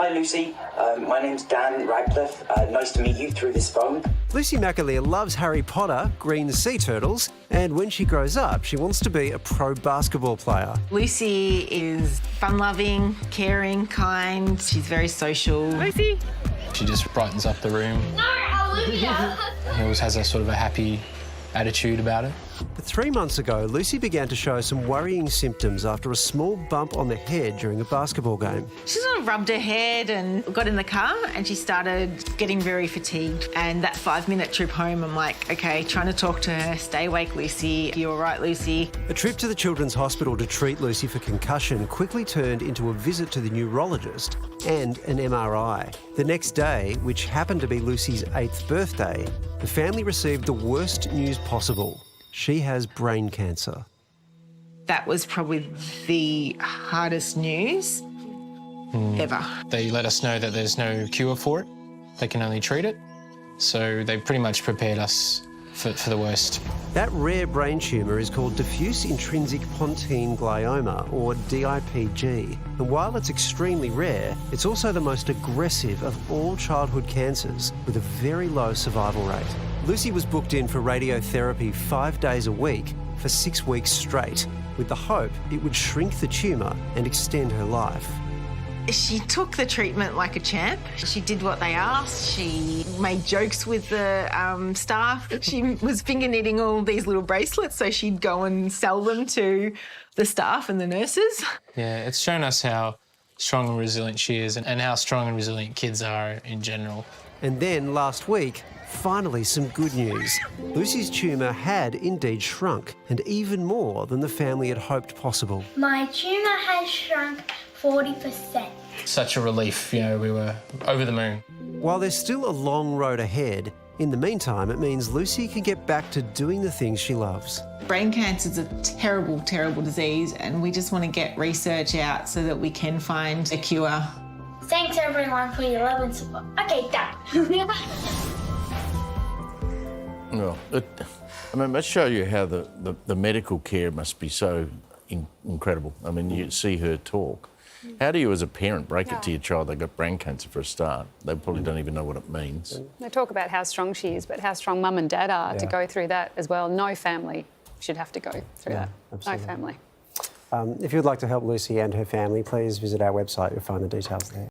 Hi Lucy, my name's Dan Radcliffe. Nice to meet you through this phone. Lucy McAleer loves Harry Potter, green sea turtles, and when she grows up, she wants to be a pro basketball player. Lucy is fun-loving, caring, kind. She's very social. Lucy! She just brightens up the room. No, Olivia! He always has a sort of a happy attitude about it. But 3 months ago, Lucy began to show some worrying symptoms after a small bump on the head during a basketball game. She sort of rubbed her head and got in the car and she started getting very fatigued. And that 5-minute trip home, I'm like, OK, trying to talk to her, stay awake, Lucy. You all right, Lucy? A trip to the Children's Hospital to treat Lucy for concussion quickly turned into a visit to the neurologist and an MRI. The next day, which happened to be Lucy's 8th birthday, the family received the worst news possible. She has brain cancer. That was probably the hardest news ever. They let us know that there's no cure for it. They can only treat it. So they pretty much prepared us for the worst. That rare brain tumour is called diffuse intrinsic pontine glioma, or DIPG. And while it's extremely rare, it's also the most aggressive of all childhood cancers, with a very low survival rate. Lucy was booked in for radiotherapy 5 days a week for 6 weeks straight, with the hope it would shrink the tumour and extend her life. She took the treatment like a champ. She did what they asked. She made jokes with the staff. She was finger knitting all these little bracelets, so she'd go and sell them to the staff and the nurses. Yeah, it's shown us how strong and resilient she is and how strong and resilient kids are in general. And then last week, finally some good news. Lucy's tumour had indeed shrunk, and even more than the family had hoped possible. My tumour has shrunk 40%. Such a relief, you know, we were over the moon. While there's still a long road ahead, in the meantime, it means Lucy can get back to doing the things she loves. Brain cancer is a terrible, terrible disease, and we just want to get research out so that we can find a cure. Thanks everyone for your love and support. Okay, done. Well, I mean, let's show you how the medical care must be so incredible. I mean, you see her talk. How do you, as a parent, break it to your child they've got brain cancer for a start? They probably don't even know what it means. They talk about how strong she is, but how strong mum and dad are to go through that as well. No family should have to go through that. Absolutely. No family. If you'd like to help Lucy and her family, please visit our website. You'll find the details there.